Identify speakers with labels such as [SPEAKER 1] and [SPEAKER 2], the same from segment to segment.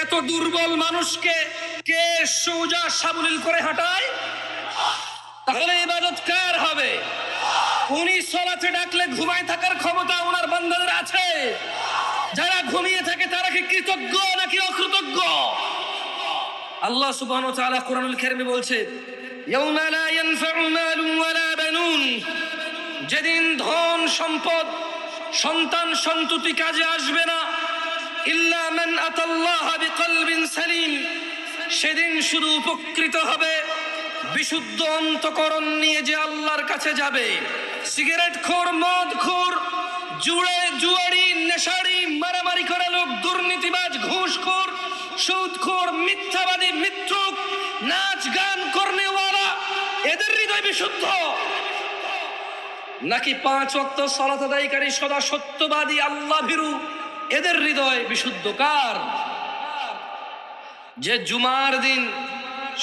[SPEAKER 1] এত দুর্বল মানুষকে কে সোজা সাবলীল করে হাঁটায়? তাহলে ইবাদত কার হবে? উনি সালাতে ডাকলে ঘুমায় থাকার ক্ষমতা ওনার বান্দাদের আছে। যারা ঘুমিয়ে থাকে তারা কি কৃতজ্ঞ নাকি অকৃতজ্ঞ? আল্লাহ সুবহানাহু ওয়া তাআলা কোরআনুল কারীমে বলছে, ইয়াউমা লা ইয়ানফাউ মালুন ওয়ালা বানুন, যেদিন ধন সম্পদ সন্তান সন্ততি কাজে আসবে না, ইল্লা মান আতাল্লাহা বিকলবিন সালিম, সেদিন শুধু উপকৃত হবে বিশুদ্ধ অন্তঃকরণ নিয়ে যে আল্লাহর কাছে যাবে। সিগারেট খোর, মদ খোর, জুয়ারি, নেশারি, মারামারি করা লোক, দুর্নীতিবাজ, ঘুষখোর, সুদখোর, মিথ্যাবাদী, মিথ্যুক, নাচ গান করনেওয়ালা, এদের হৃদয় বিশুদ্ধ নাকি 5 ওয়াক্ত সালাত আদায়কারী সদা সত্যবাদী আল্লাহ ভীরু এদের হৃদয় বিশুদ্ধ? কার? যে জুমার দিন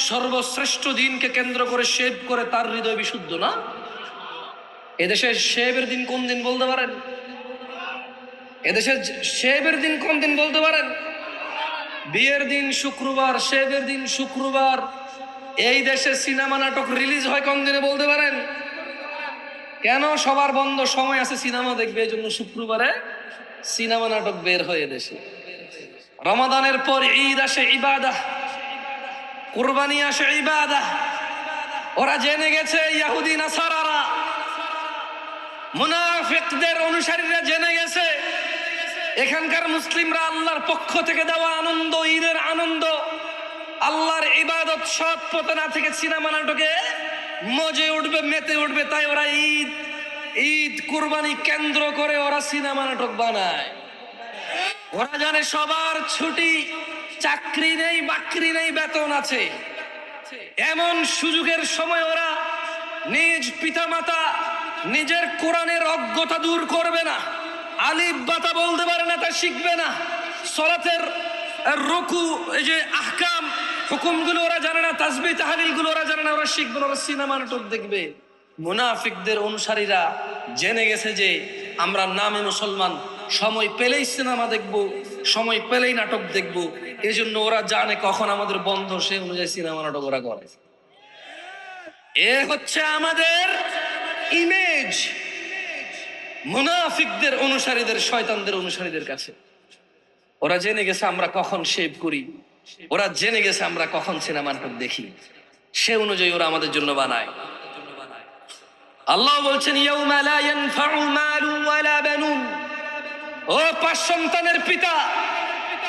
[SPEAKER 1] সর্বশ্রেষ্ঠ দিনকে কেন্দ্র করে শেভ করে তার হৃদয় বিশুদ্ধ না? এদেশে শেভের দিন কোন দিন বলতে পারেন? এদেশে শেভের দিন কোন দিন বলতে পারেন? বিয়ের দিন শুক্রবার, শেভের দিন শুক্রবার। এই দেশে সিনেমা নাটক রিলিজ হয় কোন দিনে বলতে পারেন? কেন? সবার বন্ধ সময় আছে সিনেমা দেখবে, এই জন্য শুক্রবারে সিনেমা নাটক বের হয় এদেশে। রমাদানের পর ঈদ আসে, ইবাদাহ, কুরবানি আসে, ইবাদাহ। ওরা জেনে গেছে, ইহুদি নাসারারা, মুনাফিকদের অনুসারীরা জেনে গেছে এখানকার মুসলিমরা আল্লাহর পক্ষ থেকে দেওয়া আনন্দ, ঈদের আনন্দ, আল্লাহর ইবাদত সৎ পথে না থেকে সিনেমা নাটকে মজে উঠবে, মেতে উঠবে। তাই ওরা ঈদ কুরবানি কেন্দ্র করে ওরা সিনেমা নাটক বানায়। ওরা জানে সবার ছুটি, চাকরি নেই, বাকরি নেই, বেতন আছে। এমন সুযোগের সময় ওরা নিজ পিতামাতা নিজের কোরআনের অজ্ঞতা দূর করবে না, আলিফ বাতা বলতে পারে না তা শিখবে না, সালাতের রুকু, এই যে আহকাম হুকুমগুলো ওরা জানে না, তাসবিহ তাহলিল গুলো ওরা জানে না, ওরা শিখবে না, ওরা সিনেমা নাটক দেখবে। মুনাফিকদের অনুসারীরা জেনে গেছে যে আমরা নামে মুসলমান, সময় পেলেই সিনেমা দেখবো, সময় পেলেই নাটক দেখবো। এই জন্য ওরা জানে কখন আমাদের বন্ধ, সে অনুযায়ী সিনেমা নাটক ওরা করে। এ হচ্ছে আমাদের ইমেজ মুনাফিকদের অনুসারীদের, শয়তানদের অনুসারীদের কাছে। ওরা জেনে গেছে আমরা কখন শেভ করি, ওরা জেনে গেছে আমরা কখন সিনেমা নাটক দেখি, সে অনুযায়ী ওরা আমাদের জন্য বানায়। আল্লাহ বলছেন, ইয়াউমা লা ইয়ানফাউ মালুন ওয়ালা বানুন, ও 5 সন্তানের পিতা,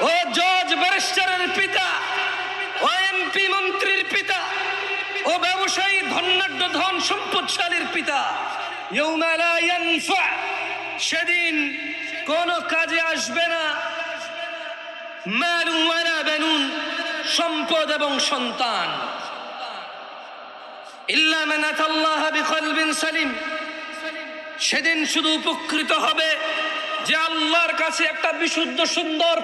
[SPEAKER 1] ও জজ ব্যারিস্টারের পিতা, ও এমপি মন্ত্রীর পিতা, ও ব্যবসায়ী ধনাঢ্য ধন সম্পদশালীর পিতা, ইয়াউমা লা ইয়ানফা, সেদিন কোন কাজে আসবে না, মালুন ওয়ালা বানুন, সম্পদ এবং সন্তান, ইল্লা মান আতাল্লাহা বিকলবিন সালিম, সেদিন শুধু উপকৃত হবে যে আল্লাহর কাছে একটা বিশুদ্ধ সুন্দর